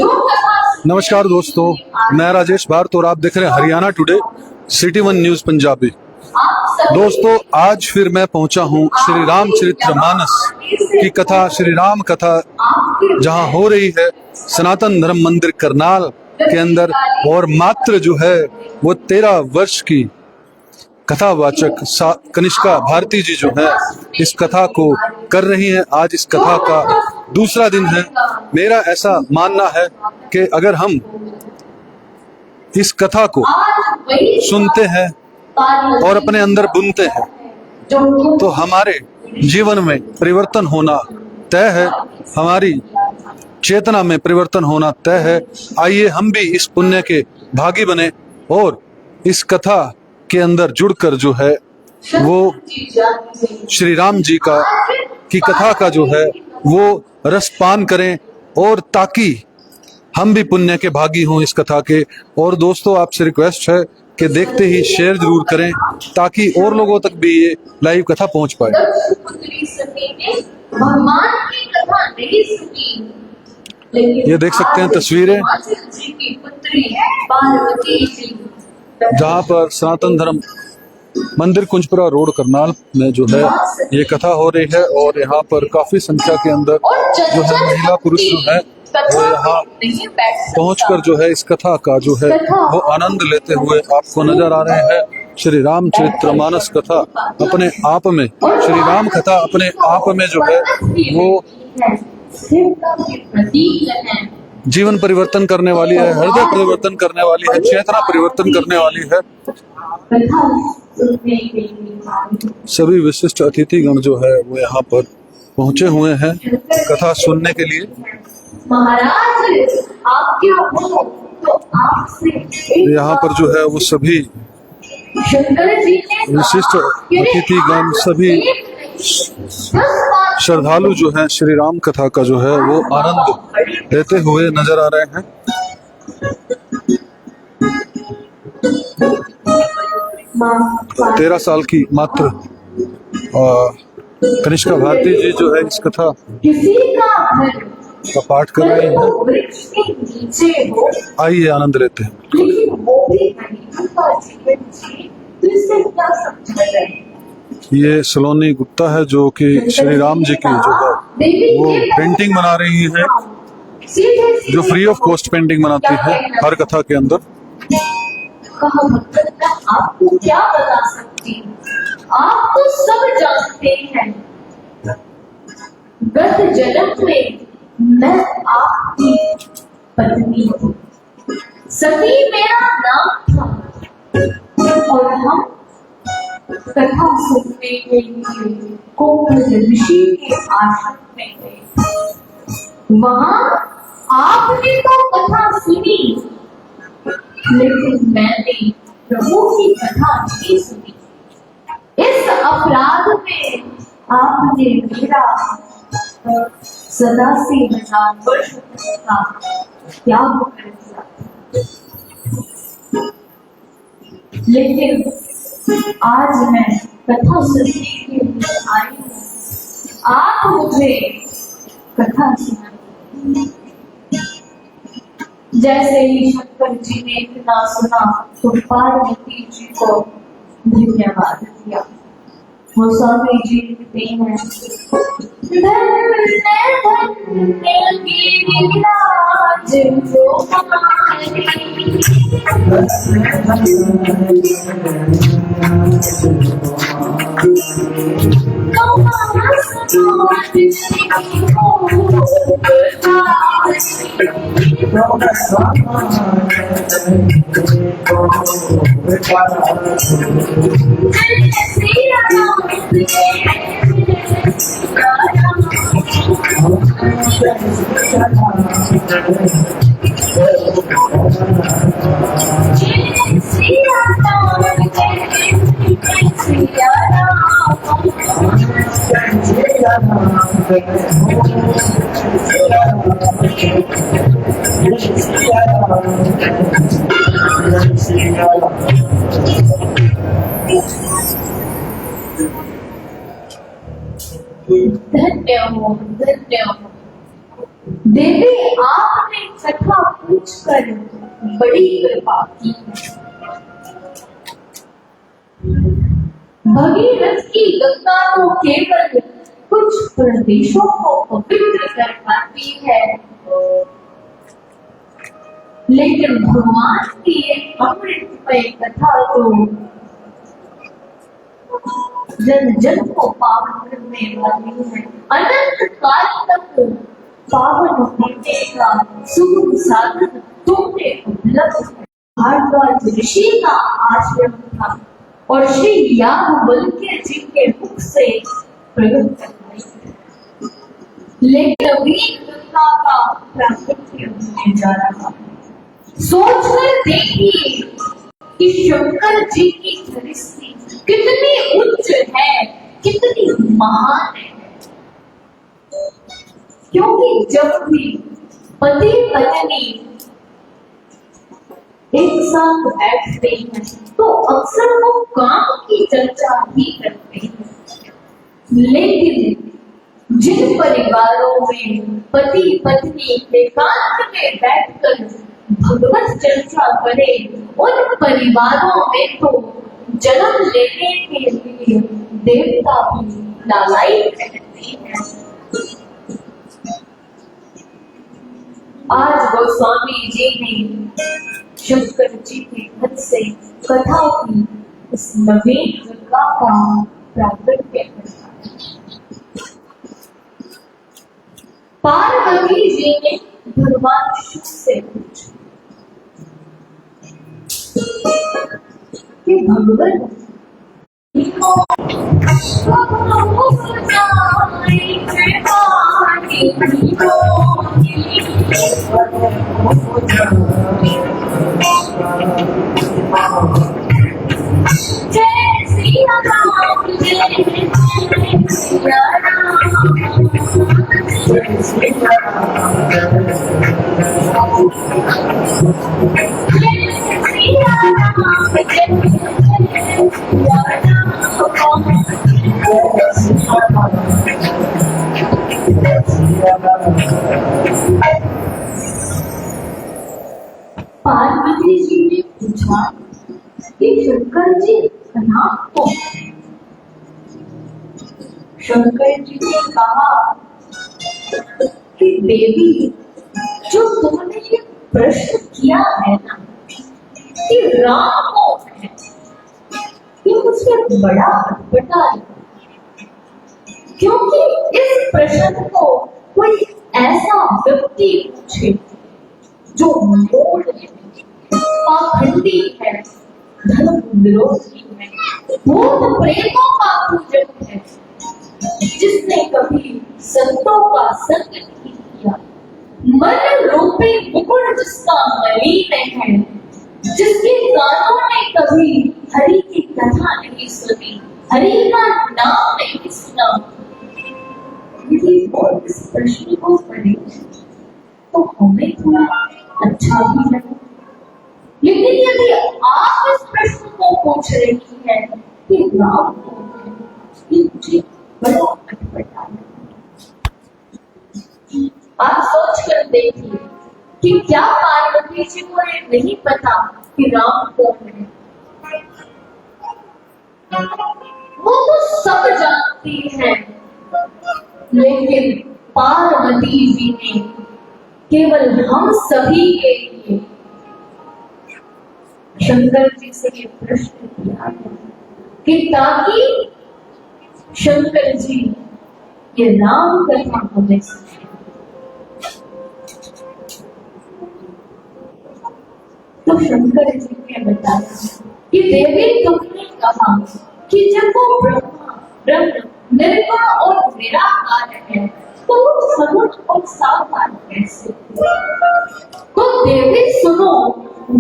नमस्कार दोस्तों, मैं राजेश भारत और आप देख रहे हैं Haryana today city one news Punjabi. दोस्तों, आज फिर मैं पहुंचा हूं श्री रामचरितमानस की कथा, श्री राम कथा जहां हो रही है सनातन धर्म मंदिर करनाल के अंदर। और मात्र जो है वो 13 वर्ष की कथावाचक कनिष्का भारती जी जो है इस कथा को कर रही हैं। आज इस कथा का दूसरा दिन है। मेरा ऐसा मानना है कि अगर हम इस कथा को सुनते हैं और अपने अंदर बुनते हैं तो हमारे जीवन में परिवर्तन होना तय है, हमारी चेतना में परिवर्तन होना तय है। आइए हम भी इस पुण्य के भागी बने और इस कथा के अंदर जुड़कर जो है वो श्री राम जी की कथा का जो है वो रसपान करें, और ताकि हम भी पुण्य के भागी हों इस कथा के। और दोस्तों, आपसे रिक्वेस्ट है कि देखते ही शेयर जरूर करें ताकि और लोगों तक भी ये लाइव कथा पहुंच पाए। ये देख सकते हैं तस्वीरें जहां पर सनातन धर्म मंदिर कुंजपुरा रोड करनाल में जो है ये कथा हो रही है। और यहाँ पर काफी संख्या के अंदर जो है महिला पुरुष जो है वो यहाँ पहुंचकर जो है इस कथा का जो है वो आनंद लेते हुए आपको नजर आ रहे हैं। श्री रामचरितमानस कथा अपने आप में, श्री राम कथा अपने आप में जो है वो जीवन परिवर्तन करने वाली है, हृदय परिवर्तन करने वाली है, चेतना परिवर्तन करने वाली है। सभी विशिष्ट अतिथिगण जो है वो यहाँ पर पहुंचे हुए हैं कथा सुनने के लिए। यहाँ पर जो है वो सभी विशिष्ट अतिथिगण, सभी श्रद्धालु जो हैं श्री राम कथा का जो है वो आनंद लेते हुए नजर आ रहे हैं। तेरह साल की मात्र कनिष्का भारती जी जो है इस कथा का पाठ कर रहे हैं। आइए आनंद लेते हैं। ये सलोनी गुप्ता है जो कि श्री राम जी की जो है वो पेंटिंग बना रही है, जो फ्री ऑफ कॉस्ट पेंटिंग बनाती है हर कथा के अंदर। आपको क्या बता सकती हूँ, आप तो सब जानते हैं। गत जन्म में मैं आपकी पत्नी हूँ, सती मेरा नाम था, और हम कथा सुनने के लिए कोकिल ऋषि के आश्रम में गए। वहां आपने तो कथा सुनी, लेकिन मैंने प्रभु की कथा नहीं सुनी। इस अपराध में आपने मेरा सदा से 1000 वर्ष का त्याग कर दिया। लेकिन आज मैं कथा सुनने के लिए आई हूँ, आप मुझे कथा सुनाइए। जैसे ही शंकर जी ने इतना सुना तो पार्वती जी को धन्यवाद दिया। वो स्वामी जी लिखते हैं, धन्य गिरिराज जो धन्य हो। देवी, आपने कथा मुझ पर बड़ी कृपा की। भगीरथ की गंगा तो केवल कुछ प्रदेशों को पवित्र कर पाती है, लेकिन भगवान की एक अमृतमय कथा तो जन जन को पावन करने वाली है। अनंत काल तक पावन होने का सुगम साधन तुमने उपलब्ध है। भारद्वाज ऋषि का आश्रम था और श्री याज्ञवल्क्य जी के मुख से प्रयोग करवाई, लेकिन अभी गंगा का प्राकट्य होने जा रहा है। सोचकर देखिए कि शंकर जी की दृष्टि कितनी उच्च है, कितनी महान है। क्योंकि जब भी पति पत्नी एक साथ बैठते हैं तो अक्सर वो काम की चर्चा ही करते हैं, लेकिन जिन परिवारों में पति पत्नी एकांत में बैठकर भगवत चर्चा करे, उन परिवारों में तो जन्म लेने के लिए देवता भी लालायित रहते हैं। आज गोस्वामी जी ने शंकर जी के घर से कथा की इस नवीन दुर्गा का प्राकट्य करवाया। पार्वती जी ने भगवान शिव से पूछा कि भगवान जय श्री राम जय श्री पार्वती जी ने पूछा कि शंकर जी नाम को। शंकर जी ने कहा कि देवी, जो तुमने ये प्रश्न किया है ना कि राम कौन है, ये मुझसे बड़ा अटपटा है, क्योंकि इस प्रश्न को कोई ऐसा व्यक्ति पूछे जो मूढ़ है, पाखंडी है, धर्म विरोधी है, भूत प्रेतों का पूजक है, जिसने कभी संतों का संग नहीं किया, मन रूपी मुकुट जिसका मलिन है, जिसके कानों ने कभी हरि की कथा नहीं सुनी, हरि का नाम नहीं सुना, यदि वो इस प्रश्न को पढ़े तो हमें थोड़ा अच्छा भी लगे। लेकिन यदि आप इस प्रश्न को पूछ रही है कि राम कौन है, ये मुझे बड़ा अटपटा है। आप सोच कर देखिए कि क्या पार्वती जी को ये नहीं पता कि राम कौन है? वो तो सब जानती है, लेकिन पार्वती जी ने केवल हम सभी के लिए शंकर जी से ये प्रश्न किया है कि ताकि शंकर जी ये राम कथा हमें सुनाए। तो शंकर जी ने बताया कि देवी, तुमने कहा कि जब वो ब्रह्म निर्गुण और निराकार है तो वो सगुण और साकार कैसे? तो देवी सुनो,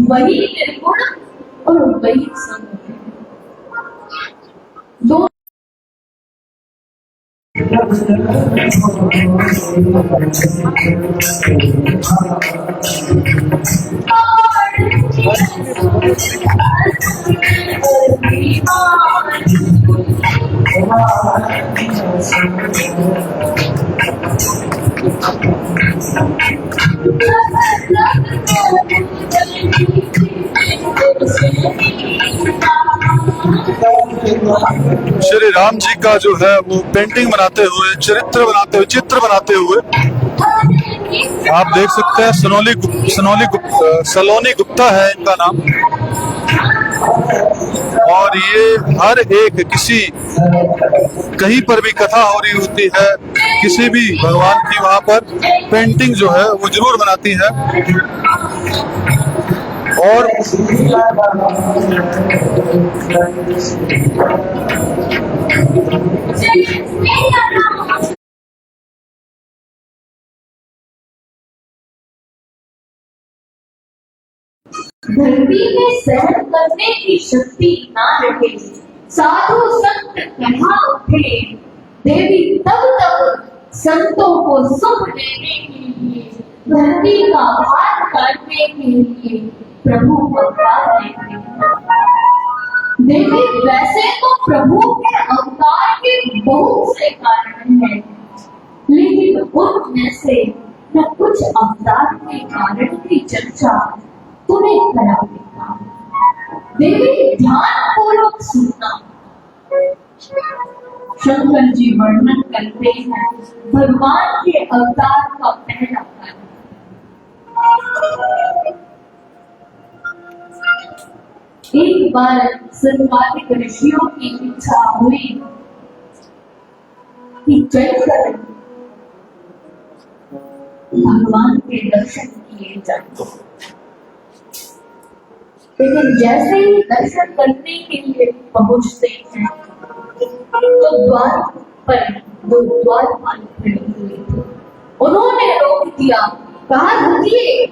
वही निर्गुण और वही सगुण है। दो श्री राम जी का जो है वो पेंटिंग बनाते हुए, चित्र बनाते हुए आप देख सकते हैं। सलोनी गुप्ता है इनका नाम। और ये हर एक कहीं पर भी कथा हो रही होती है किसी भी भगवान की, वहां पर पेंटिंग जो है वो जरूर बनाती है। और धरती में सहन करने की शक्ति ना रहे, साधु संत कहाँ उठे, देवी तब तक संतों को सुख देने के लिए, धरती का भार काटने के लिए प्रभु अवतार लेते हैं। देवी वैसे तो प्रभु के अवतार के बहुत से कारण हैं, लेकिन उनमें से न कुछ अवतार के कारण की चर्चा तुम्हें कराएगा। देवी ध्यान पूर्वक सुनना। शंकर जी वर्णन करते हैं भगवान के अवतार का पहला कारण। एक बार संवादिक ऋषियों की इच्छा हुई कि चलकर भगवान के दर्शन किए जाए, लेकिन जैसे ही दर्शन करने के लिए पहुंचते हैं तो द्वार पर दो द्वारपाल खड़े हुए थे। उन्होंने रोक दिया, कहा रुकिए,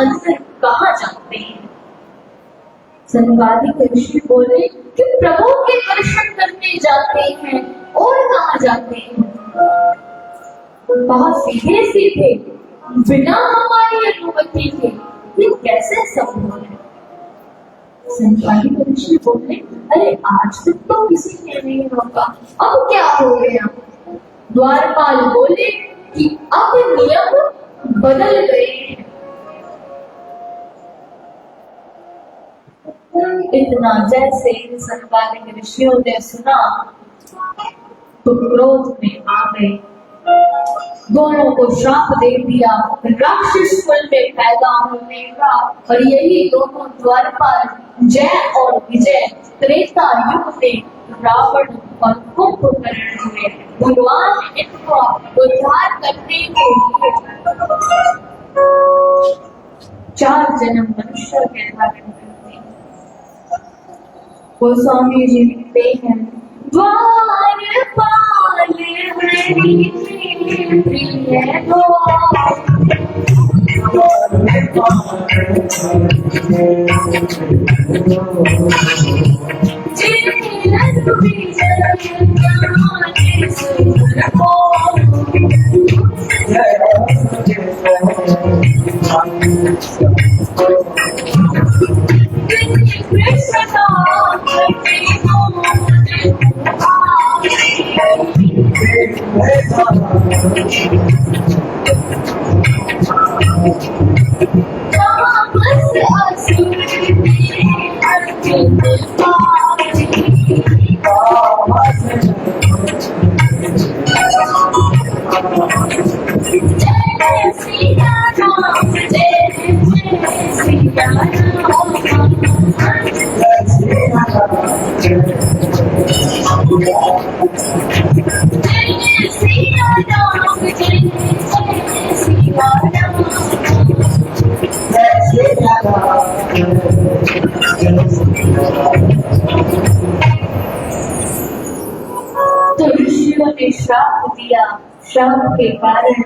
अंदर कहाँ जाते हैं? संवादिक ऋषि बोले कि प्रभु के दर्शन करने जाते हैं, और कहाँ जाते हैं? कहा सीधे सीधे बिना हमारी अनुमति के ये कैसे संभव है? संवादिक ऋषि बोले, अरे आज तक तो किसी ने नहीं रोका, अब क्या हो गया? द्वारपाल बोले कि अब नियम बदल गए हैं। इतना जैसे संवादिक ऋषियों ने सुना तो क्रोध में आ गए, दोनों को श्राप दे दिया राक्षस कुल में पैदा होने का। और यही दोनों द्वारपाल जय और विजय त्रेता युग में रावण और कुंभकर्ण हुए। भगवान इनको उद्धार करने के लिए 4 जन्म मनुष्य के धारण करते हैं। गोस्वामी जी लिखते हैं, द्वारपाल हरि प्रिय द्वार, तो ऋषियों ने श्राप दिया। श्राप के कारण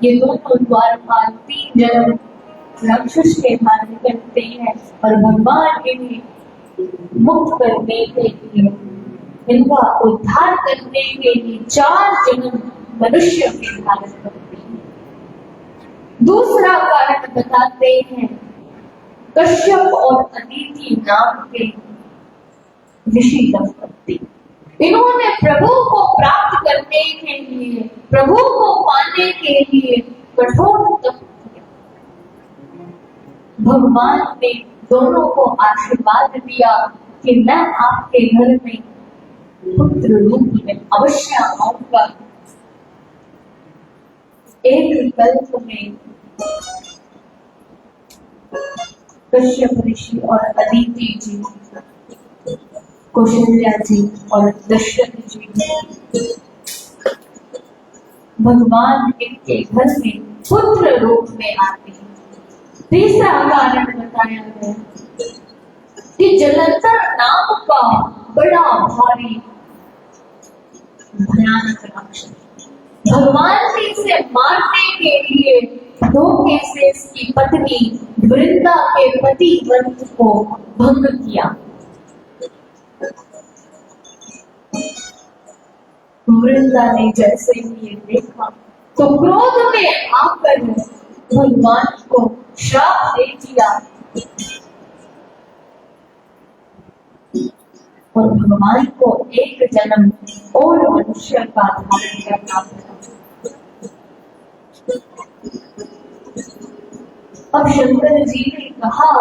ये दोनों द्वारपाल 3 जन्म राक्षस के धारण करते हैं और भगवान इन्हें मुक्त करने के लिए, इनका उद्धार करने के लिए 4 जन्म मनुष्य के धारण करते हैं। दूसरा कारण बताते हैं, कश्यप और अदिति नाम के ऋषि दंपति, इन्होंने प्रभु को प्राप्त करने के लिए, प्रभु को पाने के लिए कठोर तप किया। भगवान ने दोनों को आशीर्वाद दिया कि मैं आपके घर में पुत्र रूप में अवश्य आऊंगा। एक कल्प में कश्यप ऋषि और अदिति जी, कौशल्या जी और दशरथ जी भगवान के घर में पुत्र रूप में आते हैं। तीसरा कारण बताया गया कि जलंधर नाम का बड़ा भारी भयानक राक्षस भगवान ने इसे मारने के लिए धोखे से इसकी पत्नी वृंदा के पति वंश को भंग किया। वृंदा ने जैसे ही ये देखा तो क्रोध में आकर भगवान को श्राप दे दिया और भगवान को एक जन्म और मनुष्य का धारण करना पड़ा। अब शंकर जी ने कहा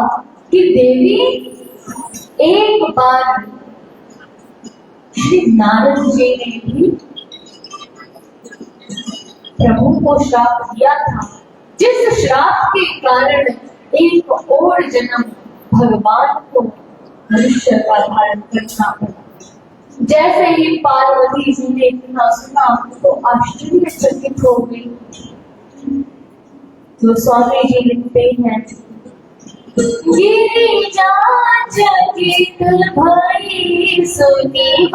कि देवी, एक बार श्री नारद जी ने भी प्रभु को श्राप दिया था, जिस श्राप के कारण एक और जन्म भगवान को मनुष्य का धारण करना पड़ा। जैसे ही पार्वती जी ने इतना सुना तो आश्चर्यचकित हो गई। तो स्वामी जी लिखते हैं, गिरिजा चकित भई सुनी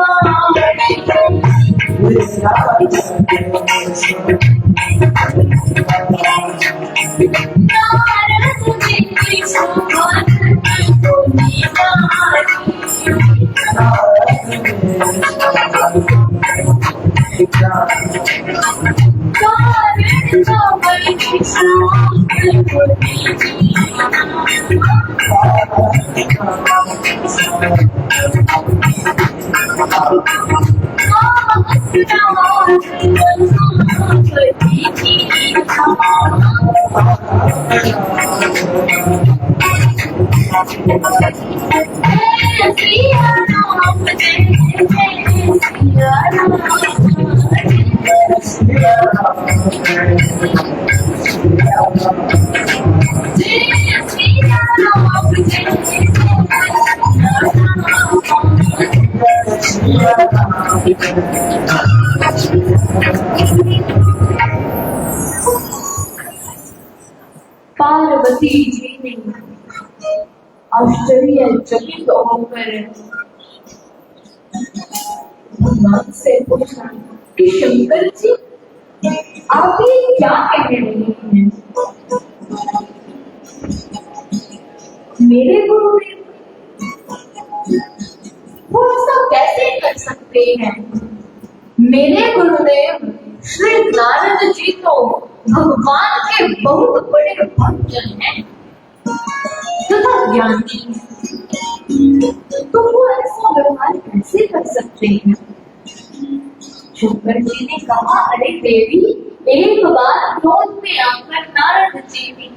पार्वती जी ने आश्चर्यचकित होकर भगवान से पूछा कि शंकर जी, आप ये क्या कह रहे हैं? मेरे गुरुदेव वो ऐसा कैसे कर सकते हैं? मेरे गुरुदेव श्री नारद जी तो भगवान के बहुत बड़े भक्तजन हैं तथा ज्ञानी हैं, तो वो ऐसा व्यवहार कैसे कर सकते हैं? शंकर जी ने कहा, अरे देवी, एक बार क्रोध में आकर नारद जी ने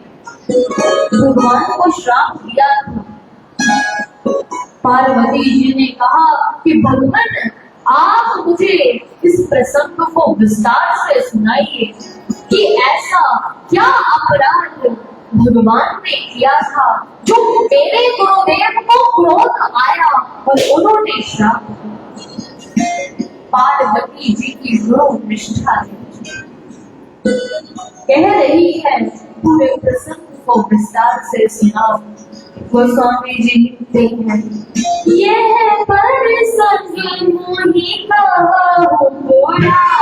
भगवान को श्राप दिया था। पार्वती जी ने कहा कि भगवान, आप मुझे इस प्रसंग को विस्तार से सुनाइए कि ऐसा क्या अपराध भगवान ने किया था जो मेरे गुरुदेव को क्रोध आया और उन्होंने श्राप दिया। पार्वती जी की गुरु निष्ठा कह रही है, पूरे प्रसंग को विस्तार से सुनाओ। गोस्वामी जी लिखते हैं, यह प्रसंग मोहि कहो पुराण,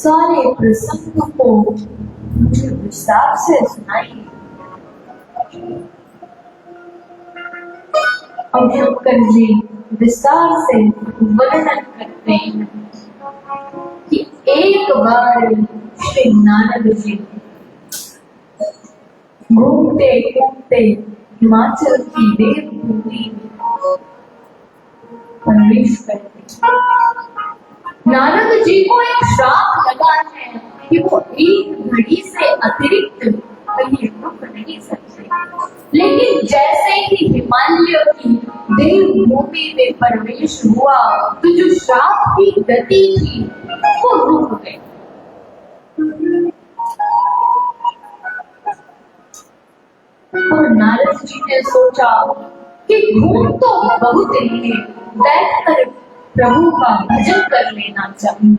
सारे प्रसंग को मुझे विस्तार से सुनाइए। अब शंकर जी विस्तार से वर्णन करते हैं कि एक बार श्री नारद जी घूमते घूमते हिमाचल की देवभूमि में प्रवेश करते। नारद जी को एक श्राप लगा है कि वो एक घड़ी से अतिरिक्त कहीं रुक नहीं सकते, लेकिन जैसे ही हिमालय की देवभूमि में प्रवेश हुआ तो जो श्राप की गति थी वो रुक गई। और नारद जी ने सोचा कि घूम तो बहुत ही बैठकर प्रभु का भजन कर लेना चाहिए।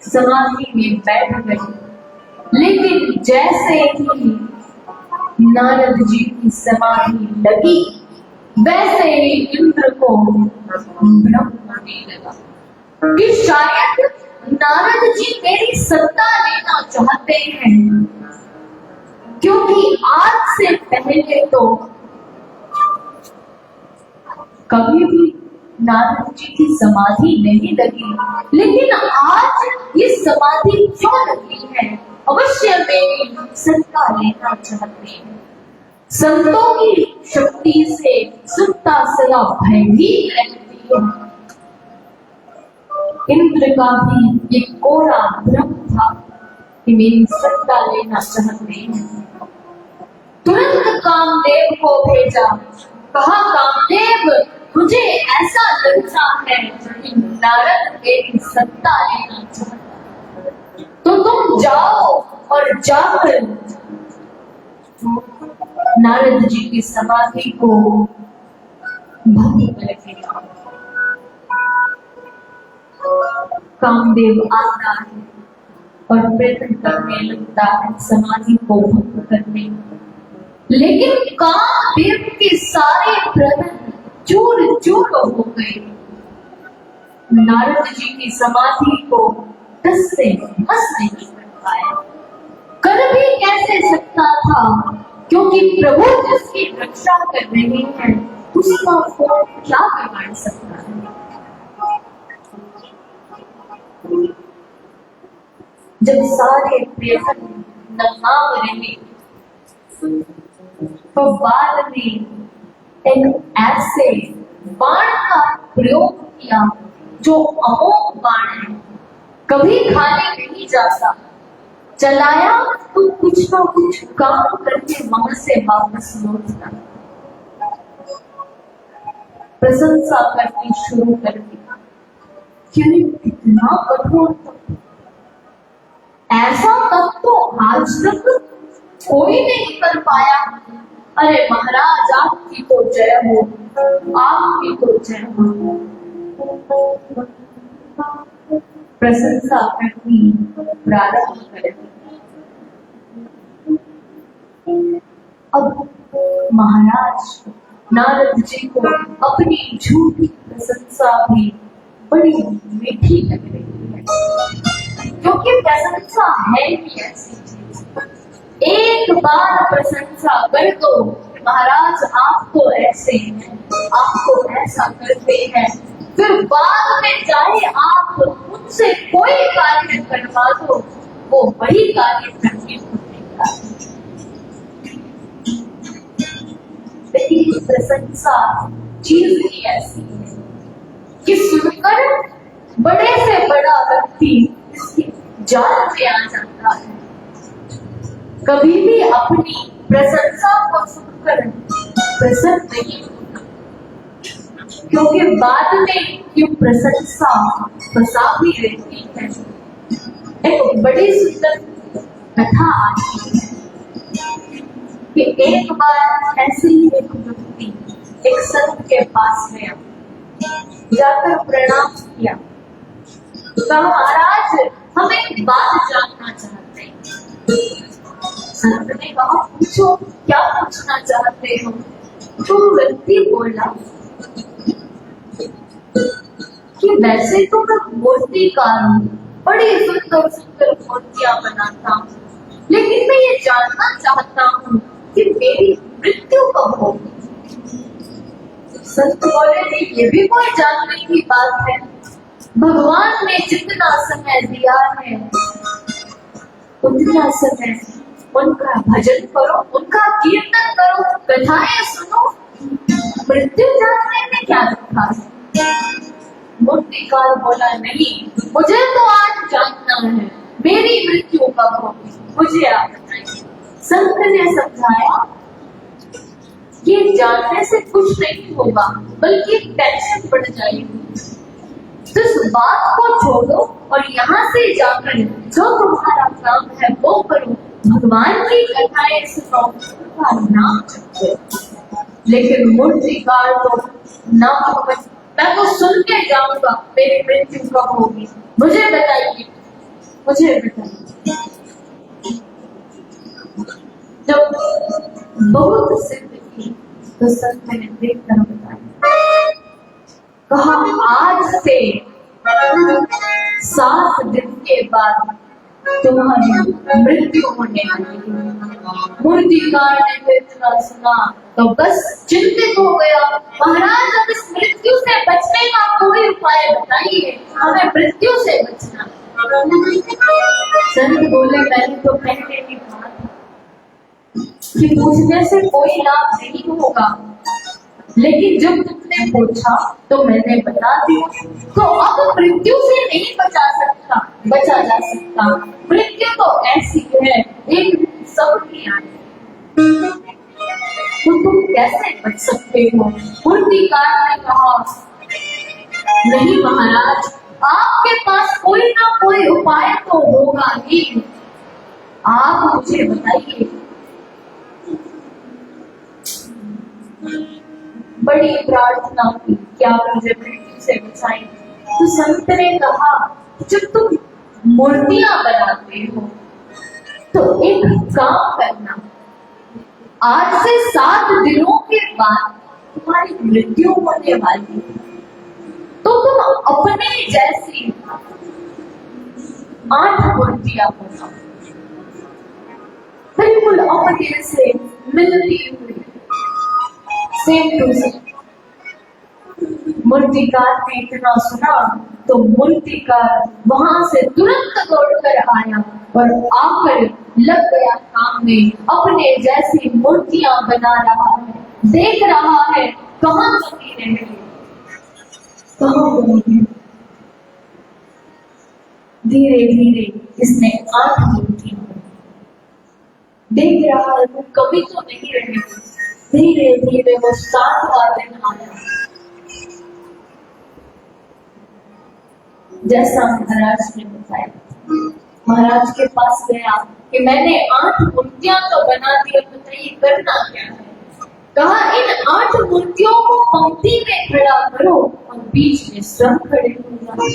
समाधि में बैठ गए, लेकिन जैसे ही नारद जी की समाधि लगी वैसे ही इंद्र को भ्रम होने लगा कि शायद नारद जी मेरी सत्ता लेना चाहते हैं, क्योंकि आज से पहले तो कभी भी नारद जी की समाधि नहीं लगी, लेकिन आज ये समाधि क्यों लगी है? अवश्य मेरी सत्ता लेना चाहते हैं। संतों की शक्ति से सत्ता सदा भयभीत रहती है। इंद्र का भी ये कोरा भ्रम था कि मेरी सत्ता लेना चाहते हैं। तुरंत कामदेव को भेजा, कहा कामदेव मुझे ऐसा लगता है कि नारद मेरी सत्ता लेना चाहता है, तो तुम जाओ और जाकर नारद जी की समाधि को भंग करके आओ। कामदेव आता है और प्रयत्न करने लगता है समाधि को भंग करने, लेकिन कामदेव के सारे प्रयत्न चूर चूर हो गए। नारद जी की समाधि को टस से मस नहीं कर पाया। कर भी कैसे सकता था, क्योंकि प्रभु जिसकी रक्षा कर रहे हैं उसका कौन क्या बिगाड़ सकता है। जब सारे प्रयत्न नाकाम रहे तो बाद में एक ऐसे बाण का प्रयोग किया जो अमोघ बाण है, कभी खाली नहीं जाता। चलाया तो कुछ ना कुछ काम करके वहां से वापस लौटता। प्रशंसा करनी शुरू कर दी कि कितना कठोर तप, ऐसा तप तो आज तक कोई नहीं कर पाया। अरे महाराज आपकी तो जय हो, आपकी तो जय हो। प्रशंसा करनी प्रारंभ कर दी। अब महाराज नारद जी को अपनी झूठी प्रशंसा भी बड़ी मीठी लग रही है, क्योंकि प्रशंसा है ही ऐसी चीज, एक बार प्रशंसा कर दो महाराज आप तो ऐसे हैं, आप तो ऐसा करते हैं, फिर बाद में चाहे आप मुझसे कोई कार्य करवा दो वो वही कार्य करके देगा। लेकिन प्रशंसा चीज ही ऐसी है कि सुनकर बड़े से बड़ा व्यक्ति इसकी जाल में आ जाता है। कभी भी अपनी प्रशंसा को सुनकर प्रसन्न नहीं होता, क्योंकि बाद में ये प्रशंसा फंसा भी रहती है। एक बड़ी सुंदर कथा आती है कि एक बार ऐसे ही एक व्यक्ति एक संत के पास गया, जाकर प्रणाम किया, कहा महाराज हम एक बात जानना चाहते हैं। संत ने कहा पूछो क्या पूछना चाहते हो। तो व्यक्ति बोला कि वैसे तो मैं मूर्तिकार हूँ, बड़ी सुंदर सुंदर मूर्तियां बनाता हूँ, लेकिन मैं ये जानना चाहता हूँ कि मेरी मृत्यु कब होगी। सच बोले नहीं, ये भी कोई जानने की बात है। भगवान ने जितना समय दिया है उतना समय उनका भजन करो, उनका कीर्तन करो, कथाएं सुनो। मृत्यु जानने में क्या रखा है। मूर्तिकार बोला नहीं, मुझे तो आज जानना है मेरी मृत्यु कब होगी, मुझे आप बताइए। संत ने समझाया ये जानने से कुछ नहीं होगा, बल्कि टेंशन बढ़ जाएगी। तो इस बात को छोड़ो और यहाँ से जाकर जो तुम्हारा काम है वो करो, भगवान की कथाएं सुनो, उनका नाम जपो। लेकिन मूर्तिकार तो ना, मैं तो सुन के जाऊंगा मेरी मृत्यु कब होगी, मुझे बताइए, मुझे बताइए। जब बहुत सिद्ध की तो संत ने देखकर बताया, कहा आज से 7 दिन के बाद तुम्हारी मृत्यु होने वाली है। मूर्तिकार ने फिर इतना सुना तो बस चिंतित हो गया। महाराज अब इस मृत्यु से बचने का कोई उपाय बताइए, हमें मृत्यु से बचना। संत बोले मैंने तो पहले ही कहा था कि पूछने से कोई लाभ नहीं होगा, लेकिन जब तुमने पूछा तो मैंने बता दिया। तो अब मृत्यु से नहीं बचा जा सकता। मृत्यु तो ऐसी है, एक सबकी आनी, तो तुम कैसे बच सकते हो। मूर्तिकार ने कहा नहीं महाराज, आपके पास कोई ना कोई उपाय तो होगा ही, आप मुझे बताइए। बड़ी प्रार्थना की क्या मुझे मृत्यु से बचाएं। तो संत ने कहा जब तुम मूर्तियां बनाते हो तो एक काम करना, आज से 7 दिनों के बाद तुम्हारी मृत्यु होने वाली है, तो तुम अपने जैसी 8 मूर्तियां बनाओ, बिल्कुल अपने से मिलती हुई, सेम टू सेम। मूर्तिकार ने इतना सुना तो मूर्तिकार वहां से तुरंत दौड़कर आया और आकर लग गया काम में, अपने जैसी मूर्तियां बना रहा है, देख रहा है कहाँ कमी रह गई, कहाँ कमी है। धीरे धीरे इसने 8 मूर्तियां देख रहा है, वो कभी तो नहीं रही। धीरे धीरे वो 7वां दिन आया, जैसा महाराज ने बताया। महाराज के पास गया कि मैंने 8 मूर्तियां तो बना दी, अब बताइए करना क्या है। कहा इन 8 मूर्तियों को पंक्ति में खड़ा करो और बीच में स्वयं खड़े हो जाओ।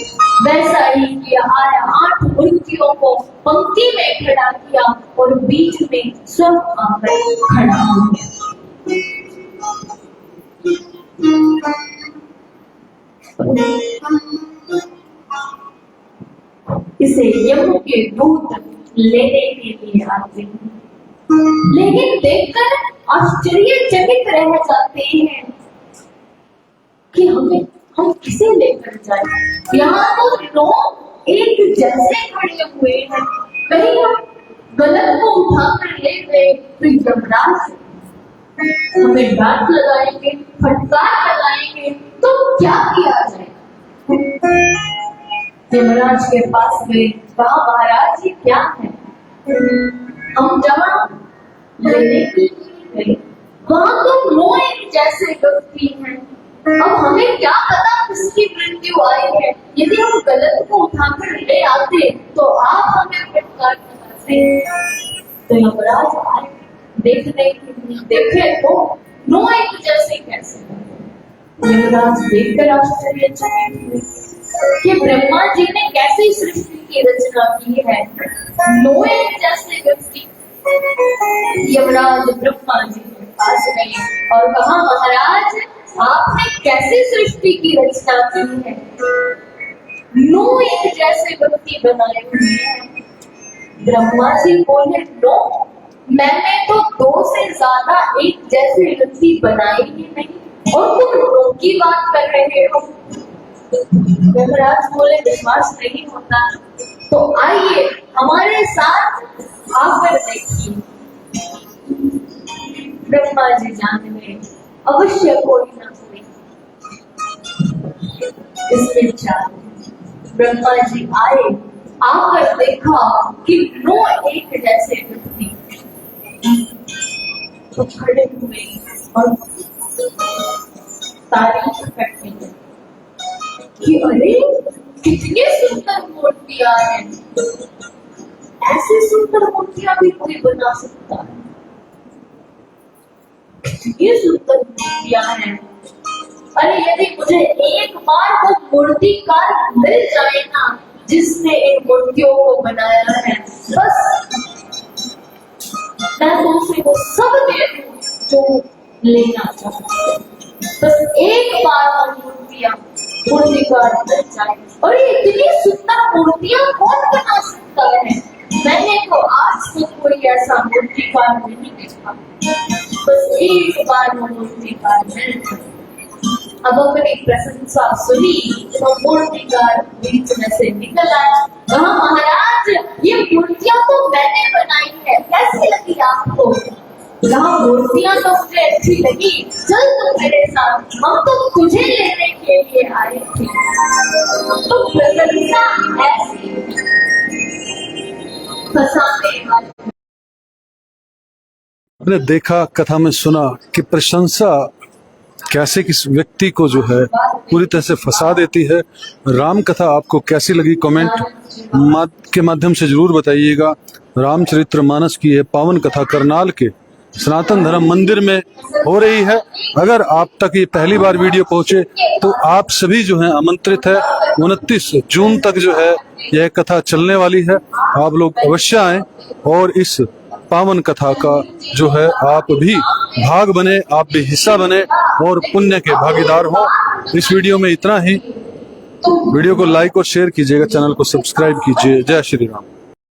वैसा ही किया, आया 8 मूर्तियों को पंक्ति में खड़ा किया और बीच में स्वयं आकर खड़ा हो गया। इसे यम के दूत लेने के लिए आते हैं, लेकिन देखकर आश्चर्यचकित रह जाते हैं कि हम किसे लेकर जाए। यहाँ तो 9 एक जैसे खड़े हुए हैं, कहीं हम गलत को उठाकर ले गए तो यमराज हमें डांट लगाएंगे, फटकार लगाएंगे, तो क्या किया जाए। यमराज के पास गए, कहा महाराज ये क्या है। हम जहाँ लेने के लिए गए वहां तो 9 एक जैसे व्यक्ति हैं, अब हमें क्या पता किसकी मृत्यु आई है। यदि हम गलत को उठाकर ले आते तो आप हमें फटकार लगाते। तो यमराज आए देखने के लिए, देखे तो 9 एक जैसे कैसे। यमराज देखकर आश्चर्यचकित हुए कि ब्रह्मा जी ने कैसी सृष्टि की रचना की है, 9 एक जैसे व्यक्ति। यमराज ब्रह्मा जी के पास गए और कहा महाराज आपने कैसी सृष्टि की रचना की है। नो एक जैसे व्यक्ति बनाए हुए हैं। ब्रह्मा जी बोले नो, मैंने तो 2 से ज्यादा एक जैसे व्यक्ति बनाए ही नहीं, और तुम नो की बात कर रहे हो। धर्मराज बोले विश्वास नहीं होता तो आइए हमारे साथ आकर देखिए। ब्रह्मा जी जान गए अवश्य कोई ना कोई इसमें चाह। ब्रह्मा जी आए, आकर देखा कि नो एक जैसे व्यक्ति तो खड़े हुए और तारीफ करते हैं कि अरे कितनी सुंदर मूर्तियां हैं, ऐसी सुंदर मूर्तियां भी कोई बना सकता है। कितनी सुंदर मूर्तियां हैं, अरे यदि मुझे एक बार वो मूर्तिकार मिल जाए ना जिसने इन मूर्तियों को बनाया है, बस मैं तो उसे वो सब दे दूं जो लेना चाहता। बस एक बार वो मूर्तिकार मिल जाए। और इतनी सुंदर मूर्तियां कौन बना सकता है? मैंने तो आज तक कोई ऐसा मूर्तिकार नहीं देखा। बस एक बार वो मूर्तिकार मिल जाए। अब अपनी प्रशंसा सुनी तो मूर्तिकार बीच में से निकल आया। कहा महाराज ये मूर्तियां तो मैंने बनाई है, कैसी लगी आपको? कहा मूर्तियां तो मुझे अच्छी लगी, चल तू मेरे साथ, हम तो तुझे लेने के लिए आए थे। तो प्रशंसा ऐसी फसाने वाली। आपने देखा, कथा में सुना कि प्रशंसा कैसे किस व्यक्ति को जो है पूरी तरह से फंसा देती है। राम कथा आपको कैसी लगी कमेंट के माध्यम से जरूर बताइएगा। रामचरितमानस की यह पावन कथा करनाल के सनातन धर्म मंदिर में हो रही है। अगर आप तक ये पहली बार वीडियो पहुंचे तो आप सभी जो हैं आमंत्रित है। 29 जून तक जो है यह कथा चलने वाली है। आप लोग अवश्य आएं और इस पावन कथा का जो है आप भी भाग बने, आप भी हिस्सा बने और पुण्य के भागीदार हो। इस वीडियो में इतना ही। वीडियो को लाइक और शेयर कीजिएगा, चैनल को सब्सक्राइब कीजिए। जय श्री राम।